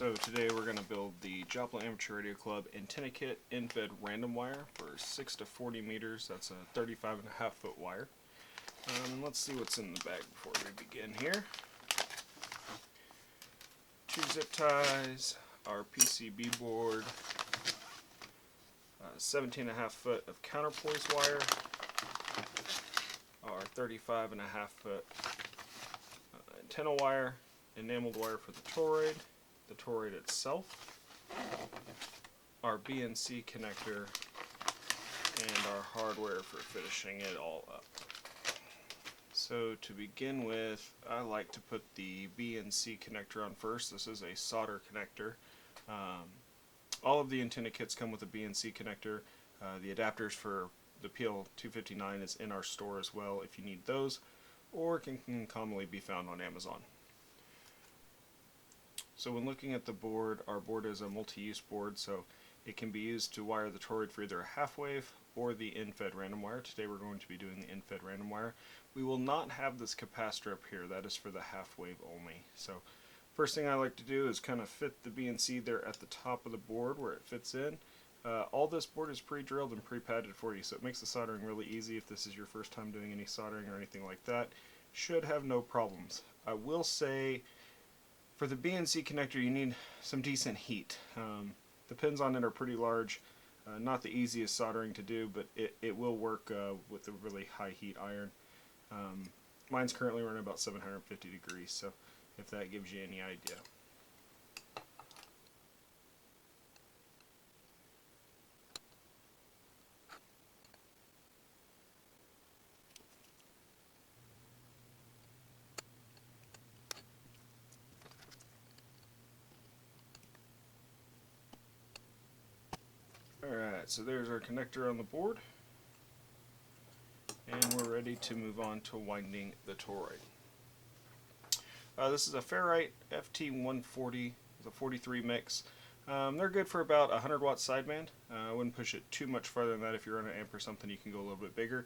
So today we're going to build the Joplin Amateur Radio Club antenna kit in-fed random wire for 6 to 40 meters. That's a 35.5 foot wire. And let's see what's in the bag before we begin here. 2 zip ties, our PCB board, 17.5 foot of counterpoise wire, our 35.5 foot antenna wire, enameled wire for the toroid, the toroid itself, our BNC connector, and our hardware for finishing it all up. So to begin with, I like to put the BNC connector on first. This is a solder connector. All of the antenna kits come with a BNC connector. The adapters for the PL259 is in our store as well if you need those, or can commonly be found on Amazon. So when looking at the board, our board is a multi-use board, so it can be used to wire the toroid for either a half wave or the in-fed random wire. Today we're going to be doing the in-fed random wire. We will not have this capacitor up here. That is for the half wave only. So first thing I like to do is kind of fit the BNC there at the top of the board where it fits in. All this board is pre-drilled and pre-padded for you, so it makes the soldering really easy. If this is your first time doing any soldering or anything like that, should have no problems. I will say for the BNC connector you need some decent heat. The pins on it are pretty large. Not the easiest soldering to do, but it will work with a really high heat iron. Mine's currently running about 750 degrees, so if that gives you any idea. Alright, so there's our connector on the board, and we're ready to move on to winding the toroid. This is a Ferrite FT140 with a 43 mix. They're good for about 100 watt sideband. I wouldn't push it too much farther than that. If you're on an amp or something, you can go a little bit bigger.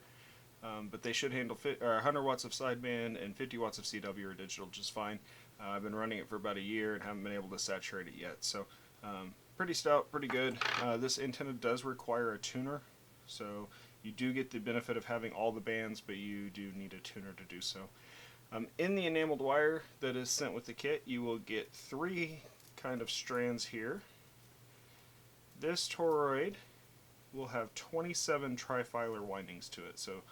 But they should handle 100 watts of sideband and 50 watts of CW or digital just fine. I've been running it for about a year and haven't been able to saturate it yet. So pretty stout, pretty good. This antenna does require a tuner, so you do get the benefit of having all the bands, but you do need a tuner to do so. In the enameled wire that is sent with the kit, you will get 3 kind of strands here. This toroid will have 27 trifilar windings to it, so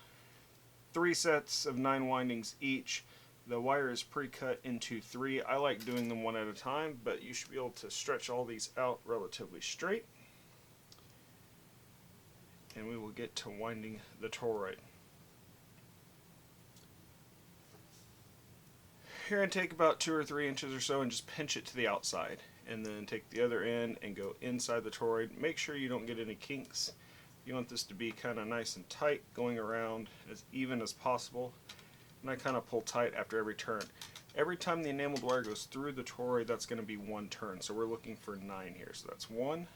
3 sets of 9 windings each. The wire is pre-cut into 3. I like doing them one at a time, but you should be able to stretch all these out relatively straight. And we will get to winding the toroid. Here and take about 2 or 3 inches or so and just pinch it to the outside. And then take the other end and go inside the toroid. Make sure you don't get any kinks. You want this to be kind of nice and tight, going around as even as possible. And I kind of pull tight after every turn. Every time the enameled wire goes through the toroid, that's going to be 1 turn. So we're looking for 9 here. So that's 1,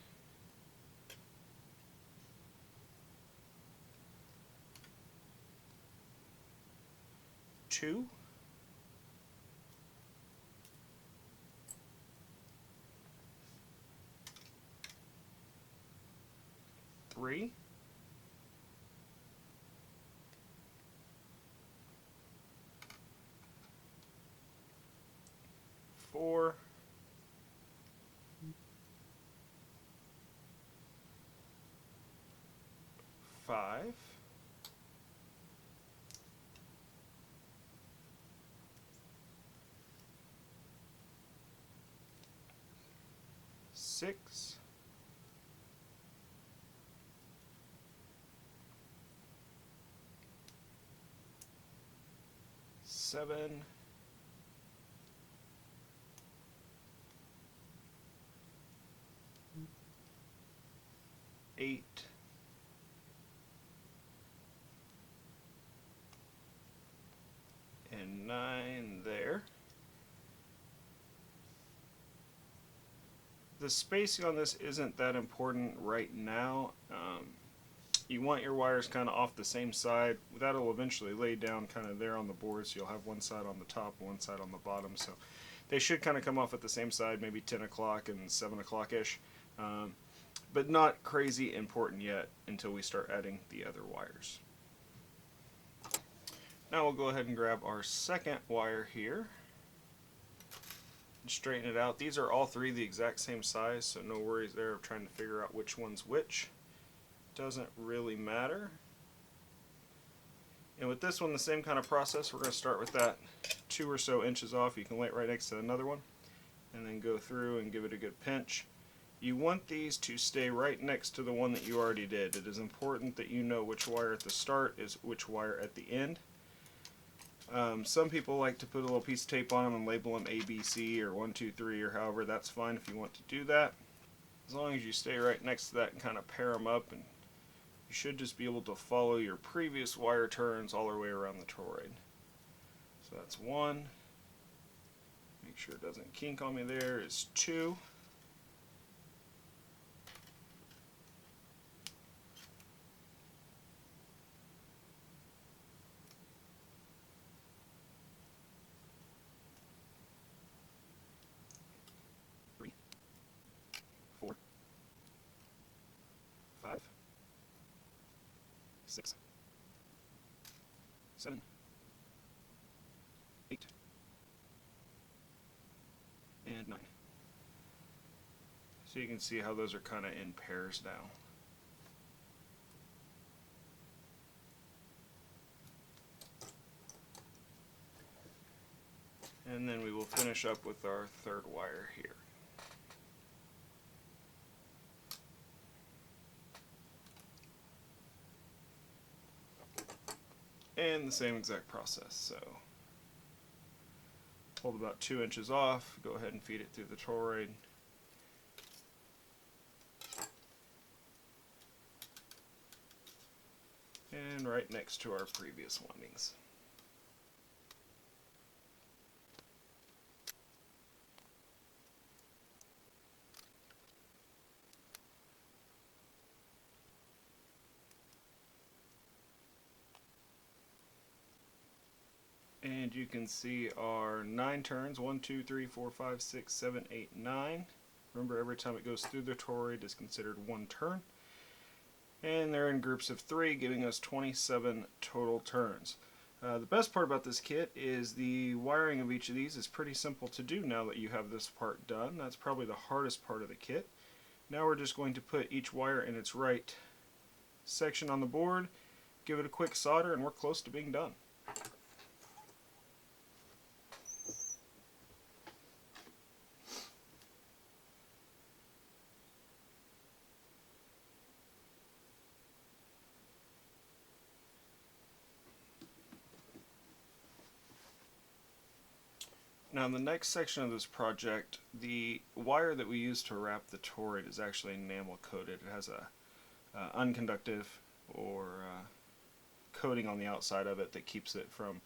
2, 3, 4, 5, 6, 7, 8, 9 there. The spacing on this isn't that important right now. You want your wires kind of off the same side. That'll eventually lay down kind of there on the board, so you'll have one side on the top and one side on the bottom. So they should kind of come off at the same side, maybe 10 o'clock and 7 o'clock-ish. But not crazy important yet until we start adding the other wires. Now we'll go ahead and grab our second wire here and straighten it out. These are all three the exact same size, so no worries there of trying to figure out which one's which. Doesn't really matter. And with this one, the same kind of process. We're going to start with that 2 or so inches off. You can lay it right next to another one and then go through and give it a good pinch. You want these to stay right next to the one that you already did. It is important that you know which wire at the start is which wire at the end. Some people like to put a little piece of tape on them and label them A, B, C, or 1, 2, 3, or however. That's fine if you want to do that. As long as you stay right next to that and kind of pair them up, and you should just be able to follow your previous wire turns all the way around the toroid. So that's 1. Make sure it doesn't kink on me there. Is 2. Four, 5, 6, 7, 8, and 9. So you can see how those are kind of in pairs now. And then we will finish up with our third wire here. And the same exact process. So hold about 2 inches off, go ahead and feed it through the toroid. And right next to our previous windings. And you can see our 9 turns, 1, 2, 3, 4, 5, 6, 7, 8, 9. Remember, every time it goes through the toroid is considered 1 turn. And they're in groups of 3, giving us 27 total turns. The best part about this kit is the wiring of each of these is pretty simple to do now that you have this part done. That's probably the hardest part of the kit. Now we're just going to put each wire in its right section on the board, give it a quick solder, and we're close to being done. Now in the next section of this project, the wire that we use to wrap the toroid is actually enamel coated. It has a unconductive or coating on the outside of it that keeps it from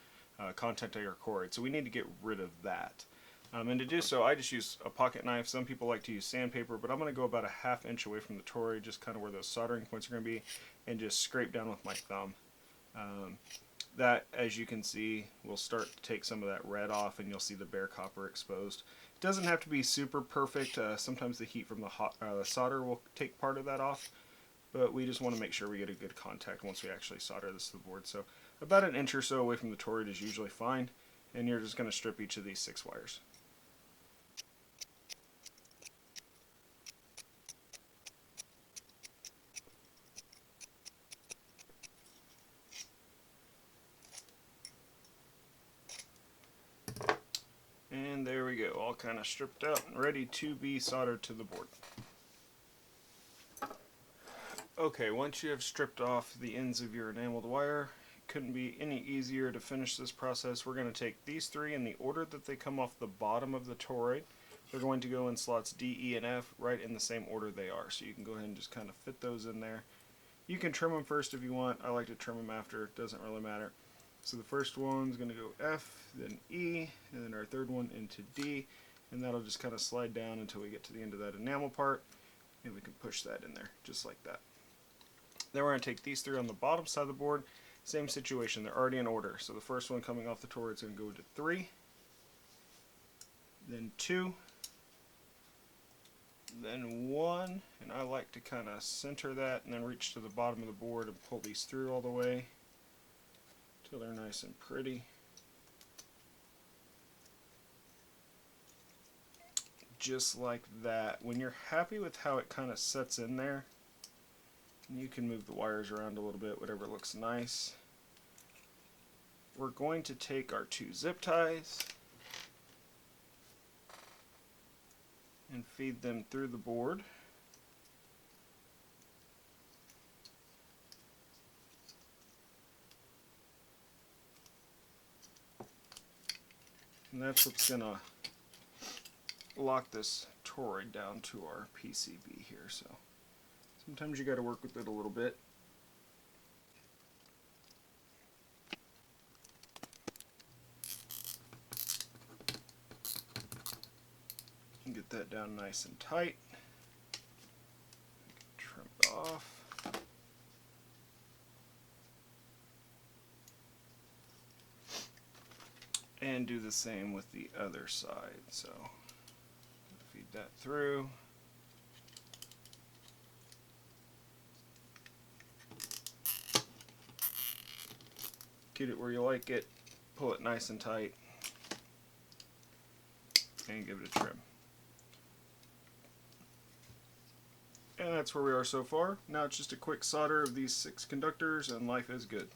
contacting our cord. So we need to get rid of that. And to do so, I just use a pocket knife. Some people like to use sandpaper, but I'm going to go about a ½ inch away from the toroid, just kind of where those soldering points are going to be, and just scrape down with my thumb. That, as you can see, will start to take some of that red off, and you'll see the bare copper exposed. It doesn't have to be super perfect. Sometimes the heat from the solder will take part of that off, but we just want to make sure we get a good contact once we actually solder this to the board. So about an inch or so away from the toroid is usually fine, and you're just going to strip each of these 6 wires. And there we go, all kind of stripped out and ready to be soldered to the board. Okay, once you have stripped off the ends of your enameled wire, it couldn't be any easier to finish this process. We're going to take these 3 in the order that they come off the bottom of the toroid. They're going to go in slots D, E, and F right in the same order they are. So you can go ahead and just kind of fit those in there. You can trim them first if you want. I like to trim them after. It doesn't really matter. So the first one's going to go F, then E, and then our third one into D, and that'll just kind of slide down until we get to the end of that enamel part, and we can push that in there just like that. Then we're going to take these three on the bottom side of the board. Same situation, they're already in order. So the first one coming off the toward is going to go to 3, then 2, then 1, and I like to kind of center that and then reach to the bottom of the board and pull these through all the way until they're nice and pretty. Just like that. When you're happy with how it kind of sets in there, you can move the wires around a little bit, whatever looks nice. We're going to take our 2 zip ties and feed them through the board. And that's what's going to lock this toroid down to our PCB here. So sometimes you got to work with it a little bit. Get that down nice and tight. Trim it off. And do the same with the other side. So feed that through. Get it where you like it. Pull it nice and tight. And give it a trim. And that's where we are so far. Now it's just a quick solder of these 6 conductors and life is good.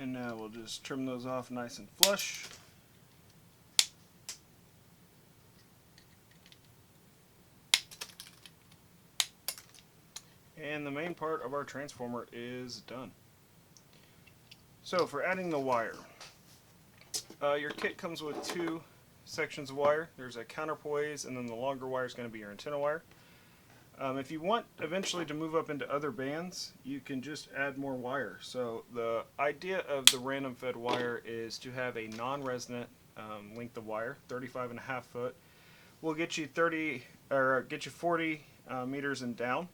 And now we'll just trim those off nice and flush. And the main part of our transformer is done. So for adding the wire, your kit comes with 2 sections of wire. There's a counterpoise, and then the longer wire is going to be your antenna wire. If you want eventually to move up into other bands, you can just add more wire. So the idea of the random fed wire is to have a non-resonant length of wire, 35.5 foot. Will get you 40 meters and down.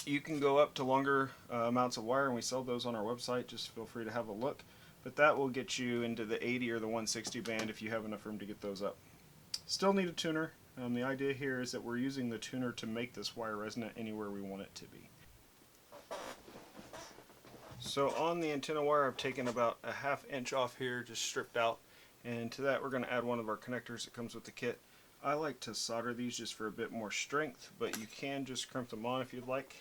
You can go up to longer amounts of wire, and we sell those on our website. Just feel free to have a look. But that will get you into the 80 or the 160 band if you have enough room to get those up. Still need a tuner. The idea here is that we're using the tuner to make this wire resonant anywhere we want it to be. So on the antenna wire, I've taken about a ½ inch off here, just stripped out, and to that we're going to add one of our connectors that comes with the kit. I like to solder these just for a bit more strength, but you can just crimp them on if you'd like.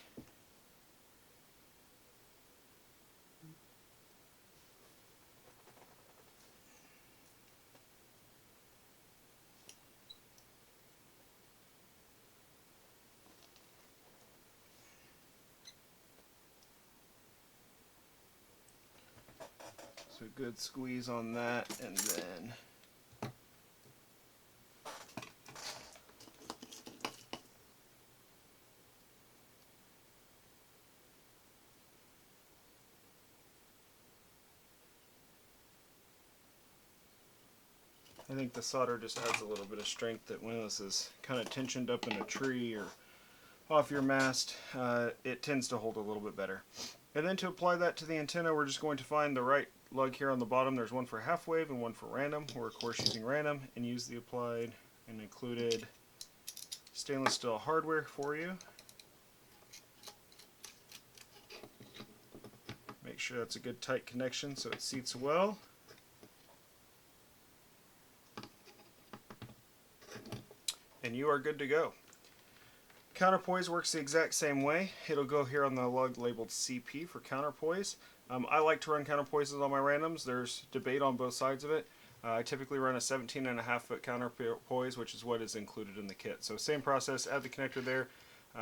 So good squeeze on that, and then I think the solder just adds a little bit of strength that when this is kind of tensioned up in a tree or off your mast, it tends to hold a little bit better. And then to apply that to the antenna, we're just going to find the right lug here on the bottom. There's one for half wave and one for random. We're of course using random, and use the applied and included stainless steel hardware for you. Make sure that's a good tight connection so it seats well. And you are good to go. Counterpoise works the exact same way. It'll go here on the lug labeled CP for counterpoise. I like to run counterpoises on my randoms. There's debate on both sides of it. I typically run a 17.5 foot counterpoise, which is what is included in the kit. So same process, add the connector there,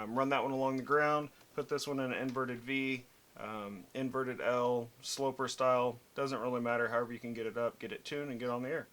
run that one along the ground, put this one in an inverted V, Inverted L, sloper style, doesn't really matter. However you can get it up, get it tuned, and get on the air.